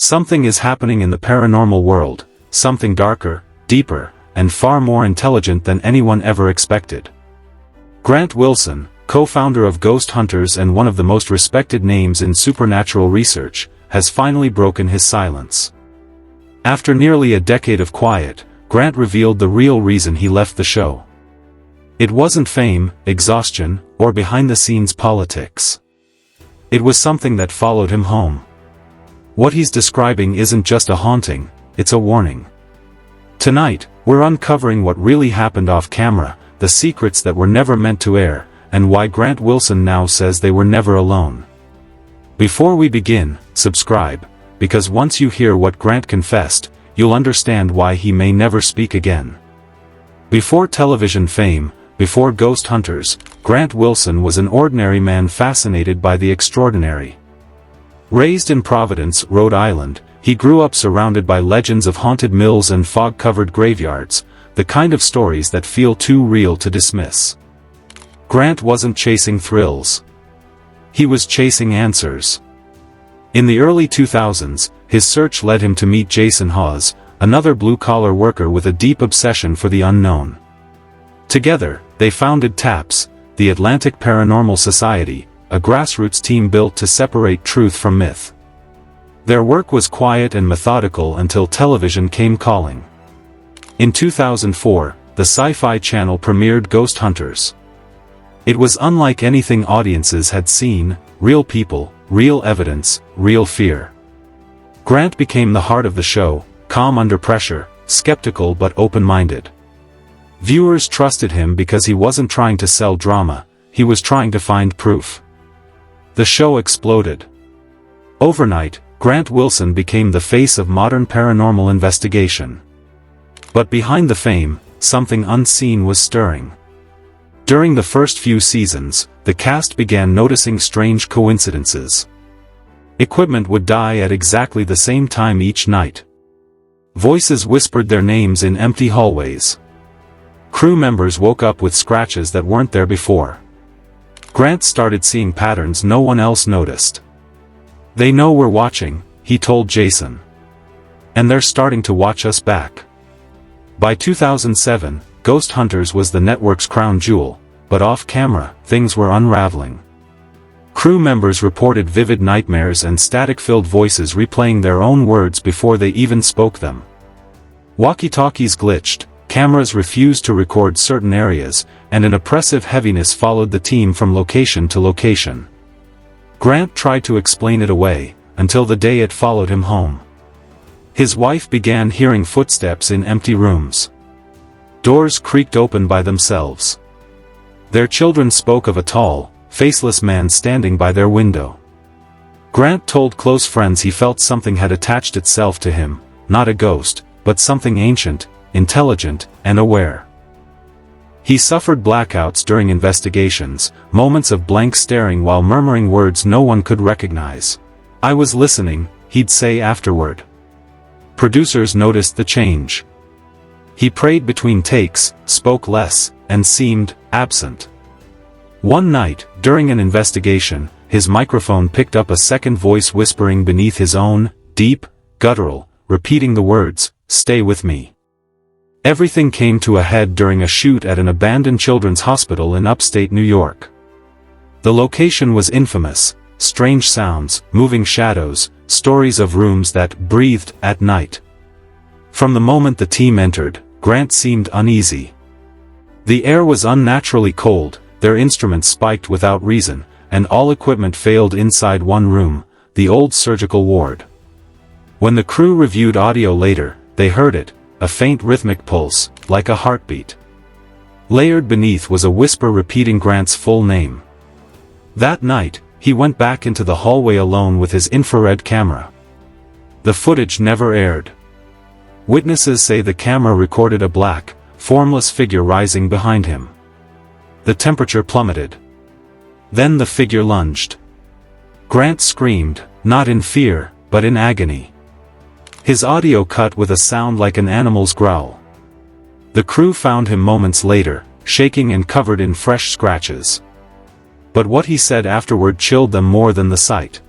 Something is happening in the paranormal world, something darker, deeper, and far more intelligent than anyone ever expected. Grant Wilson, co-founder of Ghost Hunters and one of the most respected names in supernatural research, has finally broken his silence. After nearly a decade of quiet, Grant revealed the real reason he left the show. It wasn't fame, exhaustion, or behind-the-scenes politics. It was something that followed him home. What he's describing isn't just a haunting, it's a warning. Tonight, we're uncovering what really happened off camera, the secrets that were never meant to air, and why Grant Wilson now says they were never alone. Before we begin, subscribe, because once you hear what Grant confessed, you'll understand why he may never speak again. Before television fame, before Ghost Hunters, Grant Wilson was an ordinary man fascinated by the extraordinary. Raised in Providence, Rhode Island, he grew up surrounded by legends of haunted mills and fog-covered graveyards, the kind of stories that feel too real to dismiss. Grant wasn't chasing thrills. He was chasing answers. In the early 2000s, his search led him to meet Jason Hawes, another blue-collar worker with a deep obsession for the unknown. Together, they founded TAPS, the Atlantic Paranormal Society, a grassroots team built to separate truth from myth. Their work was quiet and methodical until television came calling. In 2004, the Sci-Fi Channel premiered Ghost Hunters. It was unlike anything audiences had seen: real people, real evidence, real fear. Grant became the heart of the show, calm under pressure, skeptical but open-minded. Viewers trusted him because he wasn't trying to sell drama, he was trying to find proof. The show exploded. Overnight, Grant Wilson became the face of modern paranormal investigation. But behind the fame, something unseen was stirring. During the first few seasons, the cast began noticing strange coincidences. Equipment would die at exactly the same time each night. Voices whispered their names in empty hallways. Crew members woke up with scratches that weren't there before. Grant started seeing patterns no one else noticed. "They know we're watching," he told Jason. "And they're starting to watch us back." By 2007, Ghost Hunters was the network's crown jewel, but off-camera, things were unraveling. Crew members reported vivid nightmares and static-filled voices replaying their own words before they even spoke them. Walkie-talkies glitched, cameras refused to record certain areas, and an oppressive heaviness followed the team from location to location. Grant tried to explain it away, until the day it followed him home. His wife began hearing footsteps in empty rooms. Doors creaked open by themselves. Their children spoke of a tall, faceless man standing by their window. Grant told close friends he felt something had attached itself to him, not a ghost, but something ancient, intelligent, and aware. He suffered blackouts during investigations, moments of blank staring while murmuring words no one could recognize. "I was listening," he'd say afterward. Producers noticed the change. He prayed between takes, spoke less, and seemed absent. One night, during an investigation, his microphone picked up a second voice whispering beneath his own, deep, guttural, repeating the words, "Stay with me." Everything came to a head during a shoot at an abandoned children's hospital in upstate New York. The location was infamous: strange sounds, moving shadows, stories of rooms that breathed at night. From the moment the team entered, Grant seemed uneasy. The air was unnaturally cold, their instruments spiked without reason, and all equipment failed inside one room, the old surgical ward. When the crew reviewed audio later, they heard it, a faint rhythmic pulse, like a heartbeat. Layered beneath was a whisper repeating Grant's full name. That night, he went back into the hallway alone with his infrared camera. The footage never aired. Witnesses say the camera recorded a black, formless figure rising behind him. The temperature plummeted. Then the figure lunged. Grant screamed, not in fear, but in agony. His audio cut with a sound like an animal's growl. The crew found him moments later, shaking and covered in fresh scratches. But what he said afterward chilled them more than the sight.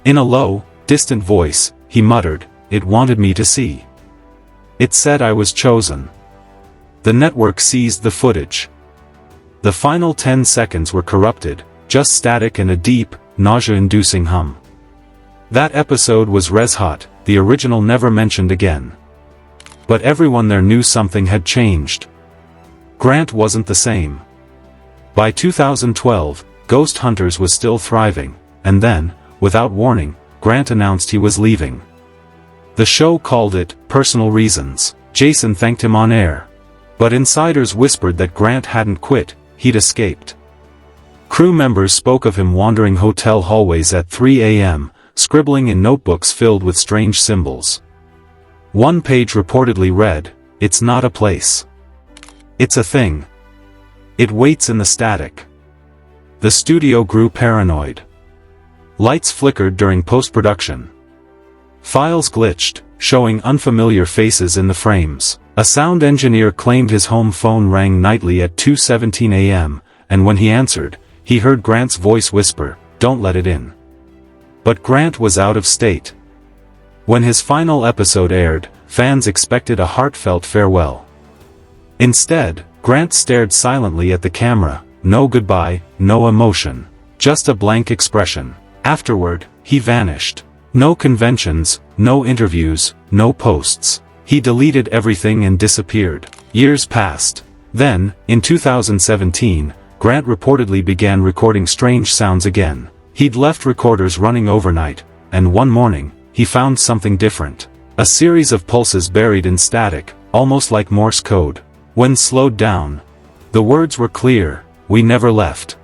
In a low, distant voice, he muttered, "It wanted me to see. It said I was chosen." The network seized the footage. The final 10 seconds were corrupted, just static and a deep, nausea-inducing hum. That episode was res hot, the original never mentioned again. But everyone there knew something had changed. Grant wasn't the same. By 2012, Ghost Hunters was still thriving, and then, without warning, Grant announced he was leaving. The show called it personal reasons. Jason thanked him on air. But insiders whispered that Grant hadn't quit, he'd escaped. Crew members spoke of him wandering hotel hallways at 3 a.m., scribbling in notebooks filled with strange symbols. One page reportedly read, "It's not a place. It's a thing. It waits in the static." The studio grew paranoid. Lights flickered during post-production. Files glitched, showing unfamiliar faces in the frames. A sound engineer claimed his home phone rang nightly at 2:17 a.m., and when he answered, he heard Grant's voice whisper, "Don't let it in." But Grant was out of state. When his final episode aired, fans expected a heartfelt farewell. Instead, Grant stared silently at the camera, no goodbye, no emotion. Just a blank expression. Afterward, he vanished. No conventions, no interviews, no posts. He deleted everything and disappeared. Years passed. Then, in 2017, Grant reportedly began recording strange sounds again. He'd left recorders running overnight, and one morning, he found something different. A series of pulses buried in static, almost like Morse code. When slowed down, the words were clear, "We never left."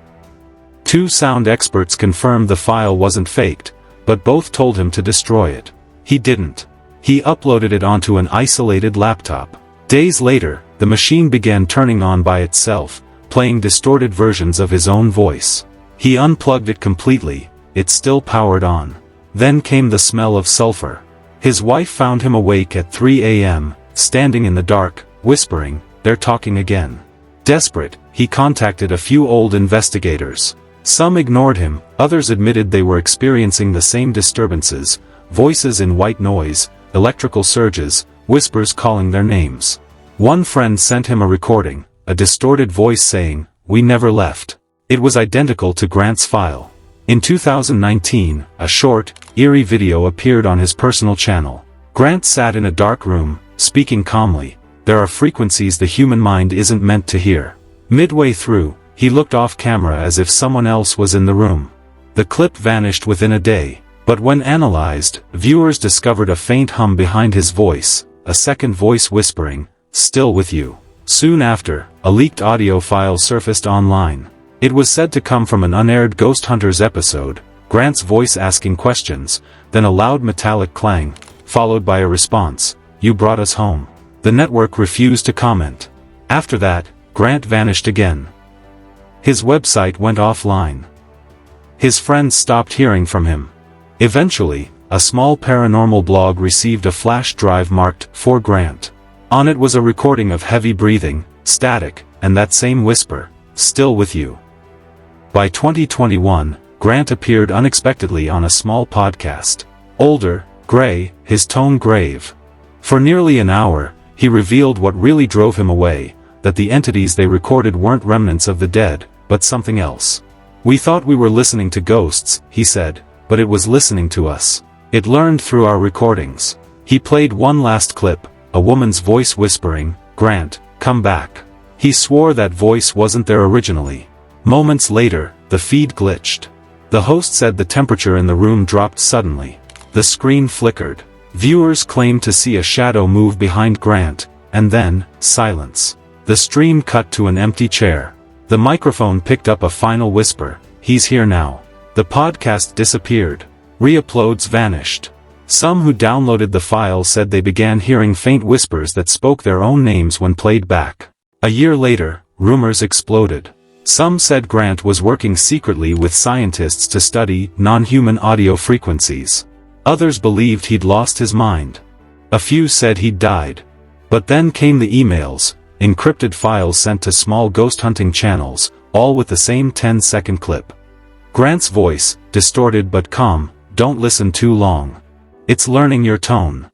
Two sound experts confirmed the file wasn't faked, but both told him to destroy it. He didn't. He uploaded it onto an isolated laptop. Days later, the machine began turning on by itself, playing distorted versions of his own voice. He unplugged it completely, it still powered on. Then came the smell of sulfur. His wife found him awake at 3 a.m., standing in the dark, whispering, "They're talking again." Desperate, he contacted a few old investigators. Some ignored him, others admitted they were experiencing the same disturbances, voices in white noise, electrical surges, whispers calling their names. One friend sent him a recording, a distorted voice saying, "We never left." It was identical to Grant's file. In 2019, a short, eerie video appeared on his personal channel. Grant sat in a dark room, speaking calmly. "There are frequencies the human mind isn't meant to hear." Midway through, he looked off camera as if someone else was in the room. The clip vanished within a day, but when analyzed, viewers discovered a faint hum behind his voice, a second voice whispering, "Still with you." Soon after, a leaked audio file surfaced online. It was said to come from an unaired Ghost Hunters episode, Grant's voice asking questions, then a loud metallic clang, followed by a response, "You brought us home." The network refused to comment. After that, Grant vanished again. His website went offline. His friends stopped hearing from him. Eventually, a small paranormal blog received a flash drive marked, "For Grant." On it was a recording of heavy breathing, static, and that same whisper, "Still with you." By 2021, Grant appeared unexpectedly on a small podcast. Older, gray, his tone grave. For nearly an hour, he revealed what really drove him away, that the entities they recorded weren't remnants of the dead, but something else. "We thought we were listening to ghosts," he said, "but it was listening to us. It learned through our recordings." He played one last clip, a woman's voice whispering, "Grant, come back." He swore that voice wasn't there originally. Moments later, the feed glitched. The host said the temperature in the room dropped suddenly. The screen flickered. Viewers claimed to see a shadow move behind Grant, and then, silence. The stream cut to an empty chair. The microphone picked up a final whisper, "He's here now." The podcast disappeared. Re-uploads vanished. Some who downloaded the file said they began hearing faint whispers that spoke their own names when played back. A year later, rumors exploded. Some said Grant was working secretly with scientists to study non-human audio frequencies. Others believed he'd lost his mind. A few said he'd died. But then came the emails, encrypted files sent to small ghost hunting channels, all with the same 10-second clip. Grant's voice, distorted but calm, "Don't listen too long. It's learning your tone.